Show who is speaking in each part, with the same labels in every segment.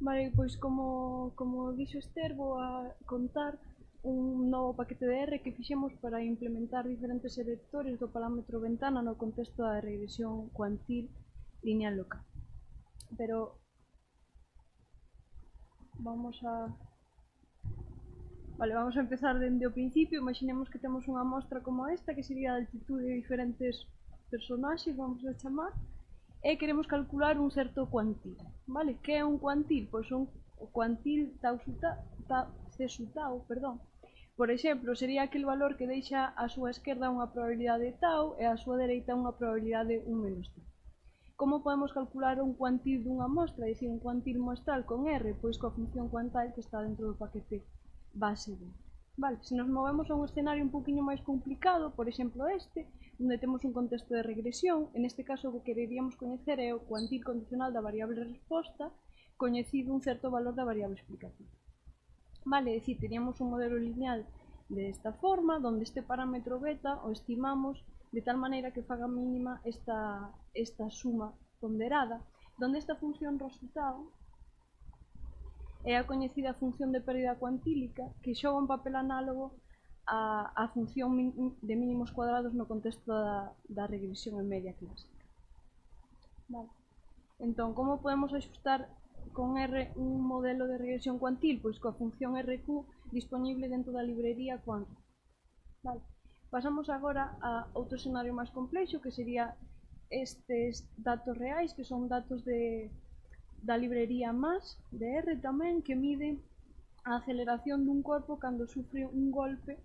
Speaker 1: Vale, pois como dixo Esther, vou a contar un novo paquete de R que fixemos para implementar diferentes selectores do parámetro ventana no contexto da regresión cuantil lineal local. Pero vamos a empezar dende o principio. Imaginemos que temos unha mostra como esta, que sería a altitude de diferentes personaxes, vamos a chamar, e queremos calcular un certo cuantil. Vale? Que é un cuantil? Pois o cuantil c tau, por exemplo, sería aquel valor que deixa a súa esquerda unha probabilidade tau e a súa dereita unha probabilidade 1 menos tau. Como podemos calcular un cuantil dunha mostra, é dicir, un cuantil muestral con R? Pois coa función cuantal que está dentro do paquete base de R. Vale, se nos movemos a un escenario un poquinho máis complicado, por exemplo este, onde temos un contexto de regresión, en este caso o que quereríamos coñecer é o cuantil condicional da variable resposta coñecido un certo valor da variable explicativa. Vale, é dicir, teríamos un modelo lineal de esta forma, donde este parámetro beta o estimamos de tal maneira que faga mínima esta suma ponderada, donde esta función resultado é a coñecida función de pérdida cuantílica que xoga un papel análogo á función de mínimos cuadrados no contexto da regresión en media clásica. Vale. Entón, como podemos axustar con R un modelo de regresión cuantil? Pois coa función RQ disponible dentro da librería Quant. Vale. Pasamos agora a outro escenario máis complexo, que sería estes datos reais, que son datos da librería MAS de R tamén, que mide a aceleración dun corpo cando sufre un golpe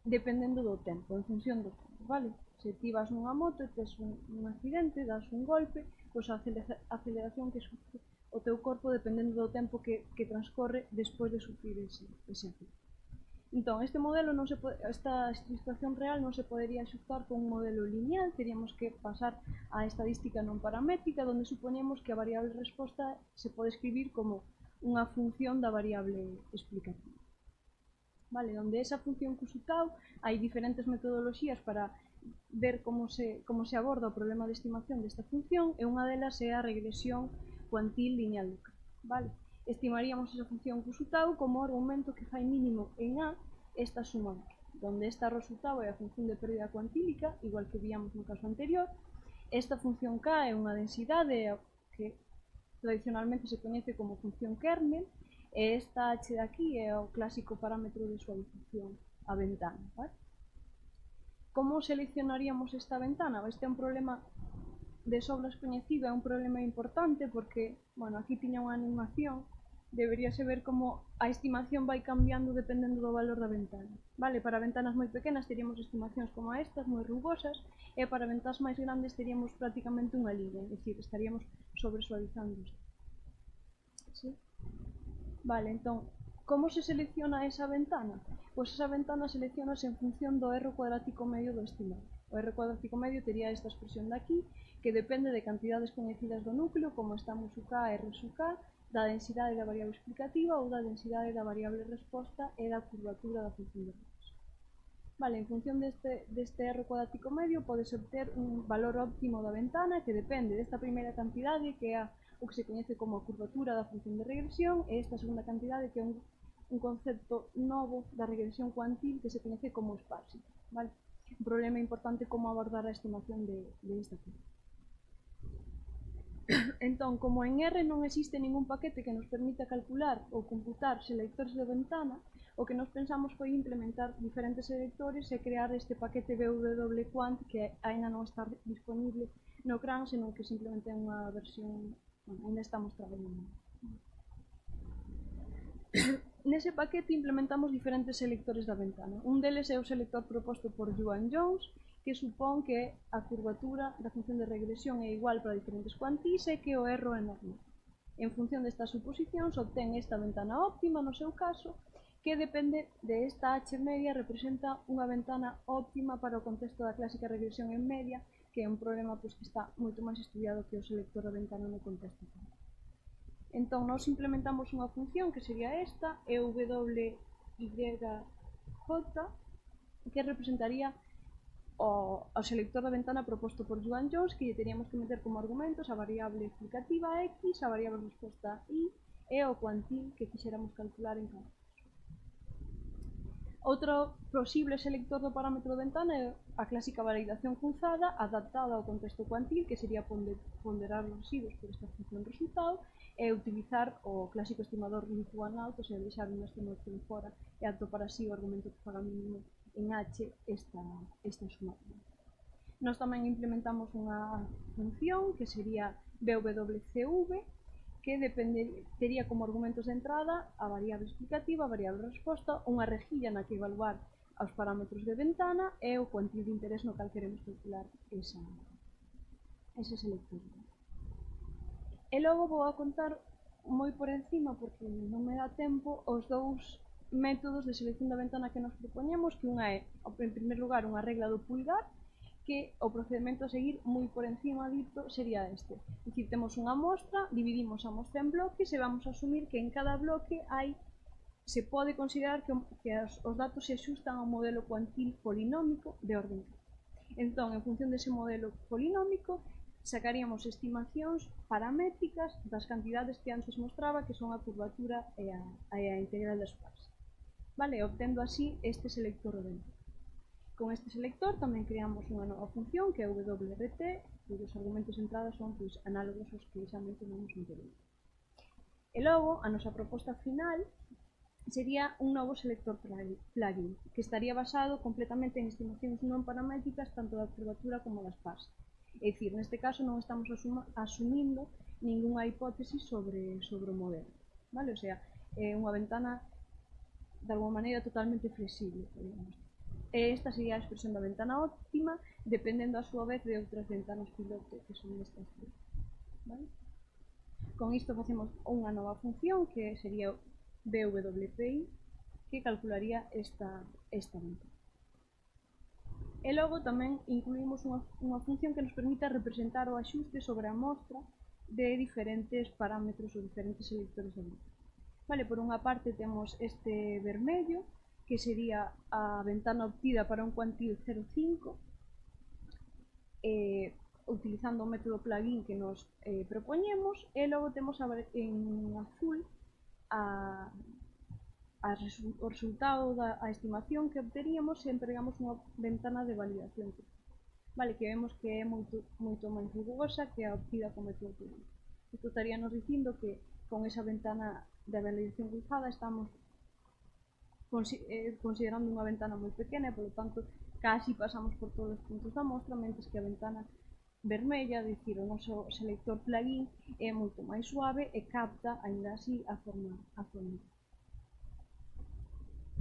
Speaker 1: dependendo do tempo, en función do tempo, vale? Se ti vas nunha moto e tes un accidente, das un golpe, pois a aceleración que sufre o teu corpo dependendo do tempo que transcorre despois de sufrir ese accidente. Entón, este modelo non se pode, esta situación real non se podería axustar con un modelo lineal, teríamos que pasar á estadística non paramétrica, onde supoñemos que a variable resposta se pode escribir como unha función da variable explicativa. Vale, onde esa función Q-tau hai diferentes metodoloxías para ver como se aborda o problema de estimación desta función, e unha delas é a regresión cuantil lineal local. Vale? Estimaríamos esa función Q-tau como argumento que fai mínimo en A esta suma aquí, donde esta ρ-tau é a función de pérdida cuantílica, igual que víamos no caso anterior. Esta función K é unha densidade que tradicionalmente se coñece como función kernel, e esta h de aquí é o clásico parámetro de suavización a ventana. Vale? Como seleccionaríamos esta ventana? Este é un problema de sobras coñecido, é un problema importante porque, bueno, aquí tiña unha animación, deberíase ver como a estimación vai cambiando dependendo do valor da ventana. Vale, para ventanas moi pequenas teríamos estimacións como estas, moi rugosas, e para ventanas máis grandes teríamos prácticamente unha liña, é dicir, estaríamos sobresuavizando. ¿Sí? Vale, entón, como se selecciona esa ventana? Pois esa ventana seleccionase en función do R cuadrático medio do estimado. O R cuadrático medio tería esta expresión de aquí, que depende de cantidades coñecidas do núcleo, como está mu sub K, R sub K, da densidade da variable explicativa ou da densidade da variable resposta e da curvatura da función de regresión. Vale, en función deste R cuadrático medio podes obter un valor óptimo da ventana que depende desta primeira cantidade, que é o que se coñece como a curvatura da función de regresión, e esta segunda cantidade que é un concepto novo da regresión cuantil que se coñece como sparsity. Vale? Un problema importante como abordar a estimación de esta curva. Entón, como en R non existe ningún paquete que nos permita calcular ou computar selectores de ventana, o que nos pensamos foi implementar diferentes selectores e crear este paquete BW-Quant que aínda non está disponible no CRAN, senón que simplemente é unha versión, bueno, aínda estamos traballando. Nese paquete implementamos diferentes selectores da ventana. Un deles é o selector proposto por Yuan Jones, que supón que a curvatura da función de regresión é igual para diferentes cuantís e que o erro é normal. En función destas suposicións, obtén esta ventana óptima, no seu caso, que depende de esta h media, representa unha ventana óptima para o contexto da clásica regresión en media, que é un problema que está moito máis estudiado que o selector da ventana no contexto. Entón, nós implementamos unha función que sería esta, EWYJ, que representaría o selector da ventana proposto por Yuan Jones, que lle teríamos que meter como argumentos a variable explicativa X, a variable resposta Y e o cuantil que quixéramos calcular en cada. Outro posible selector do parámetro de ventana é a clásica validación cruzada adaptada ao contexto cuantil, que sería ponderar os residuos por esta función resultado, e utilizar o clásico estimador Lipschitz-Banach, ou seja, deixar unha estimación fora e atopar así o argumento que faga mínimo en H esta sumación. Nós tamén implementamos unha función que sería BWCV, que tería como argumentos de entrada a variable explicativa, a variable resposta, unha rejilla na que evaluar os parámetros de ventana e o cuantil de interés no cal queremos calcular ese selector. E logo vou a contar moi por encima, porque non me dá tempo, os dous métodos de selección da ventana que nos propoñemos, que unha é, en primer lugar, unha regla do pulgar, que o procedimento a seguir moi por encima dito sería este. É dicir, temos unha mostra, dividimos a mostra en bloques e vamos a asumir que en cada bloque se pode considerar que os datos se axustan a un modelo cuantil polinómico de orden K. Entón, en función dese modelo polinómico, sacaríamos estimacións paramétricas das cantidades que antes mostraba, que son a curvatura e a integral das pares. Vale, obtendo así este selector de ventana. Con este selector tamén creamos unha nova función que é WRT, cuyos argumentos de entrada son análogos aos que xa mencionamos anteriormente. E logo, a nosa proposta final sería un novo selector plugin, que estaría basado completamente en estimacións non paramétricas tanto da curvatura como das pares. É dicir, neste caso non estamos asumindo ningunha hipótesis sobre o modelo. Vale? O sea, é unha ventana de alguma maneira totalmente flexible, podemos dizer. Esta sería a expresión da ventana óptima, dependendo a súa vez de outras ventanas piloto, que son estas tres. Vale? Con isto facemos unha nova función, que sería BWPI, que calcularía esta ventana. E logo tamén incluímos unha función que nos permita representar o axuste sobre a mostra de diferentes parámetros ou diferentes selectores de ventana. Vale, por unha parte temos este vermello, que sería a ventana obtida para un cuantil 0,5, utilizando o método plugin que nos propoñemos, e logo temos en azul o resultado da estimación que obteríamos se empregamos unha ventana de validación. Vale, que vemos que é moito máis rigurosa que a obtida con método plugin. Isto estaríamos dicindo que con esa ventana de validación cruzada estamos considerando unha ventana moi pequena e, polo tanto, casi pasamos por todos os puntos da mostra, mentres que a ventana vermella, dicir, o noso selector plugin é moito máis suave e capta, aínda así, a forma.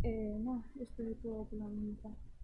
Speaker 1: Isto é todo pola miña parte.